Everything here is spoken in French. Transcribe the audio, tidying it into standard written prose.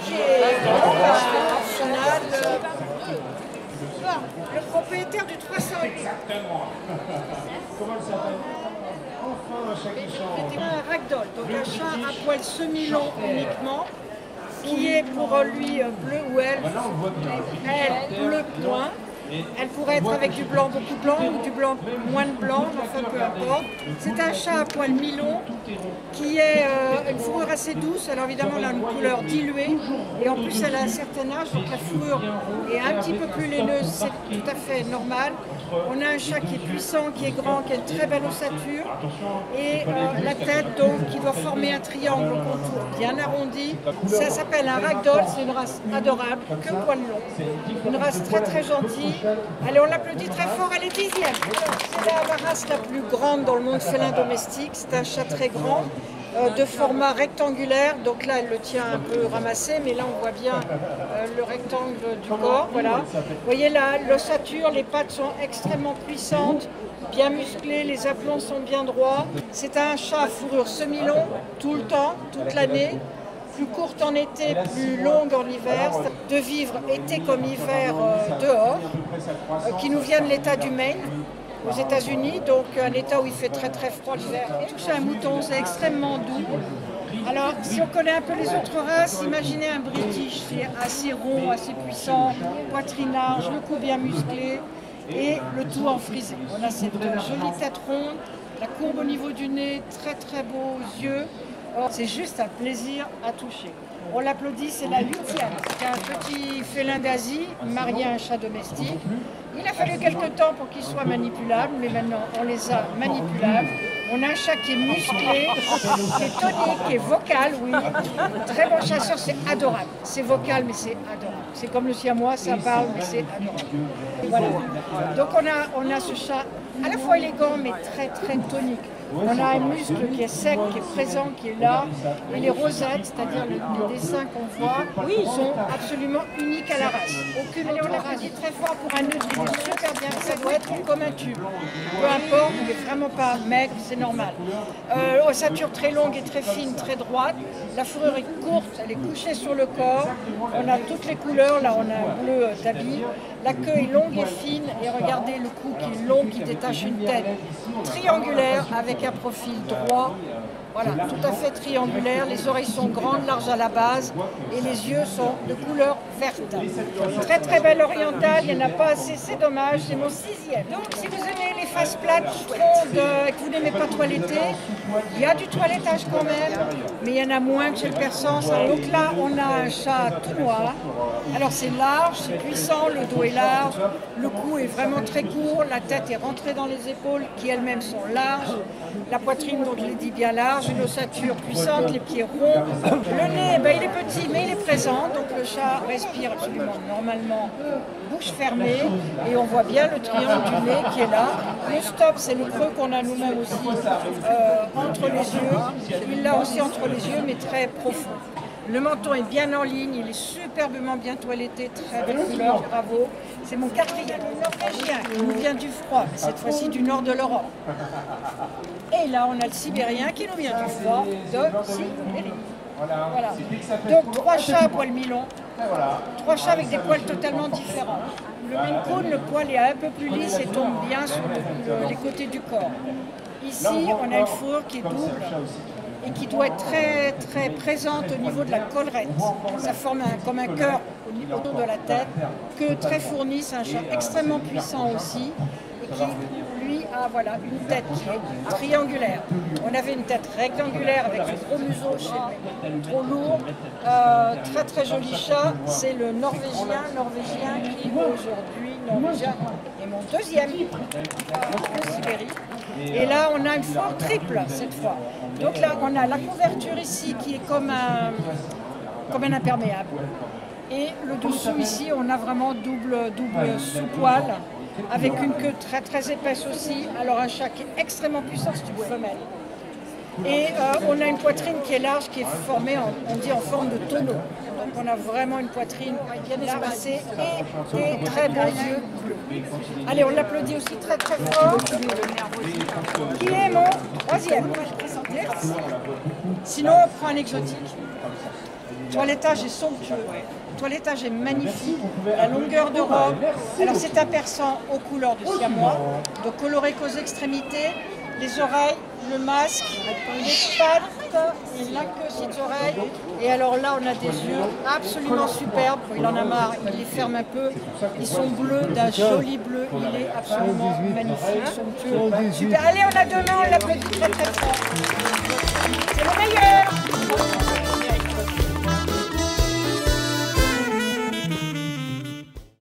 qui est au final le propriétaire du 308. Comment elle s'appelle? Enfin un chat qui chante. Un ragdoll, donc un chat à poil semi-long uniquement, qui est pour lui bleu ou elle bleu point. Elle pourrait être avec du blanc beaucoup blanc ou du blanc moins de blanc, enfin peu importe. C'est un chat à poil mi-long qui est une fourrure assez douce. Alors évidemment, elle a une couleur diluée et en plus elle a un certain âge, donc la fourrure est un petit peu plus laineuse, c'est tout à fait normal. On a un chat qui est puissant, qui est grand, qui a une très belle ossature et la tête donc qui doit former un triangle au contour bien arrondi. Ça s'appelle un ragdoll, c'est une race adorable, que poil long, une race très très gentille. Allez, on l'applaudit très fort, elle est 10e. C'est la race la plus grande dans le monde félin domestique, c'est un chat très grand. De format rectangulaire, donc là elle le tient un peu ramassé, mais là on voit bien le rectangle du corps, voilà. Vous voyez là, l'ossature, les pattes sont extrêmement puissantes, bien musclées, les aplombs sont bien droits. C'est un chat à fourrure semi-long, tout le temps, toute l'année, plus courte en été, plus longue en hiver, de vivre été comme hiver dehors, qui nous vient de l'état du Maine, aux États-Unis, donc un état où il fait très très froid l'hiver. Toucher un mouton, c'est extrêmement doux. Alors, si on connaît un peu les autres races, imaginez un British, c'est assez rond, assez puissant, poitrine large, le cou bien musclé et le tout en frisé. On a cette jolie tête ronde, la courbe au niveau du nez, très très beaux yeux. C'est juste un plaisir à toucher. On l'applaudit, c'est la 8e. C'est un petit félin d'Asie, marié à un chat domestique. Il a fallu quelques temps pour qu'il soit manipulable, mais maintenant on les a manipulables. On a un chat qui est musclé, qui est tonique, qui est vocal, oui. Très bon chasseur, c'est adorable. C'est vocal, mais c'est adorable. C'est comme le siamois, ça parle, mais c'est adorable. Voilà. Donc on a ce chat à la fois élégant, mais très très tonique. On a un muscle qui est sec, qui est présent, qui est là. Et les rosettes, c'est-à-dire les dessins qu'on voit, sont absolument uniques à la race. Aucune autre race est très fort pour un nœud, il est super bien, ça doit être comme un tube. Peu importe, il n'est vraiment pas maigre, c'est normal. Ossature très longue et très fine, très droite. La fourrure est courte, elle est couchée sur le corps. On a toutes les couleurs, là on a un bleu tabi. La queue est longue et fine, et regardez le cou qui est long, qui détache une tête triangulaire avec un profil droit. Voilà, tout à fait triangulaire, les oreilles sont grandes, larges à la base, et les yeux sont de couleur verte. Très très belle orientale, il n'y en a pas assez, c'est dommage, c'est mon 6e. Donc si vous aimez les faces plates, rondes, et que vous n'aimez pas toiletter, il y a du toilettage quand même, mais il y en a moins que chez le persan. Donc là, on a un chat tout noir. Alors c'est large, c'est puissant, le dos est large, le cou est vraiment très court, la tête est rentrée dans les épaules qui elles-mêmes sont larges, la poitrine, donc je l'ai dit, bien large, une ossature puissante, les pieds ronds. Le nez, ben, il est petit mais il est présent, donc le chat respire absolument normalement, bouche fermée, et on voit bien le triangle du nez qui est là. Le stop, c'est le creux qu'on a nous-mêmes aussi entre les yeux. Il l'a aussi entre les yeux, mais très profond. Le menton est bien en ligne, il est superbement bien toiletté, très belle couleur, bravo. C'est mon 4e, le norvégien, qui nous vient du froid, mais cette fois-ci du nord de l'Europe. Et là, on a le sibérien qui nous vient du froid de Sibérie. Voilà. Donc 3 chats à poil mi-long, 3 chats avec des poils totalement différents. Le Maine Coon, le poil est un peu plus lisse et tombe bien sur les côtés du corps. Ici, on a une fourrure qui est double et qui doit être très très présente au niveau de la collerette. Ça forme comme un cœur autour de la tête, que très fourni, c'est un chat extrêmement puissant aussi, et qui lui a voilà, une tête qui est triangulaire. On avait une tête rectangulaire avec un gros museau chez lui, trop lourd, très très joli chat, c'est le norvégien qui aujourd'hui, norvégien, est mon 2e en Sibérie. Et là, on a une fourrure triple cette fois. Donc là, on a la couverture ici qui est comme un imperméable. Et le dessous ici, on a vraiment double sous-poil, avec une queue très très épaisse aussi. Alors un chat qui est extrêmement puissant, c'est une femelle. Et on a une poitrine qui est large, qui est formée, on dit en forme de tonneau. Donc on a vraiment une poitrine bien espacée et des très beaux yeux bleus. Allez, on l'applaudit aussi très très fort. Qui est mon 3e. Sinon, on prend un exotique. toilettage est somptueux. Le toilettage est magnifique. La longueur de robe. Alors c'est un persan aux couleurs de siamois, de coloré qu'aux extrémités. Les oreilles, le masque, les pattes et la queue, ces oreilles. Et alors là, on a des yeux absolument superbes. Il en a marre, il les ferme un peu. Ils sont bleus, d'un joli bleu. Il est absolument magnifique, somptueux. Super. Allez, on a deux mains, on l'applaudit très très fort.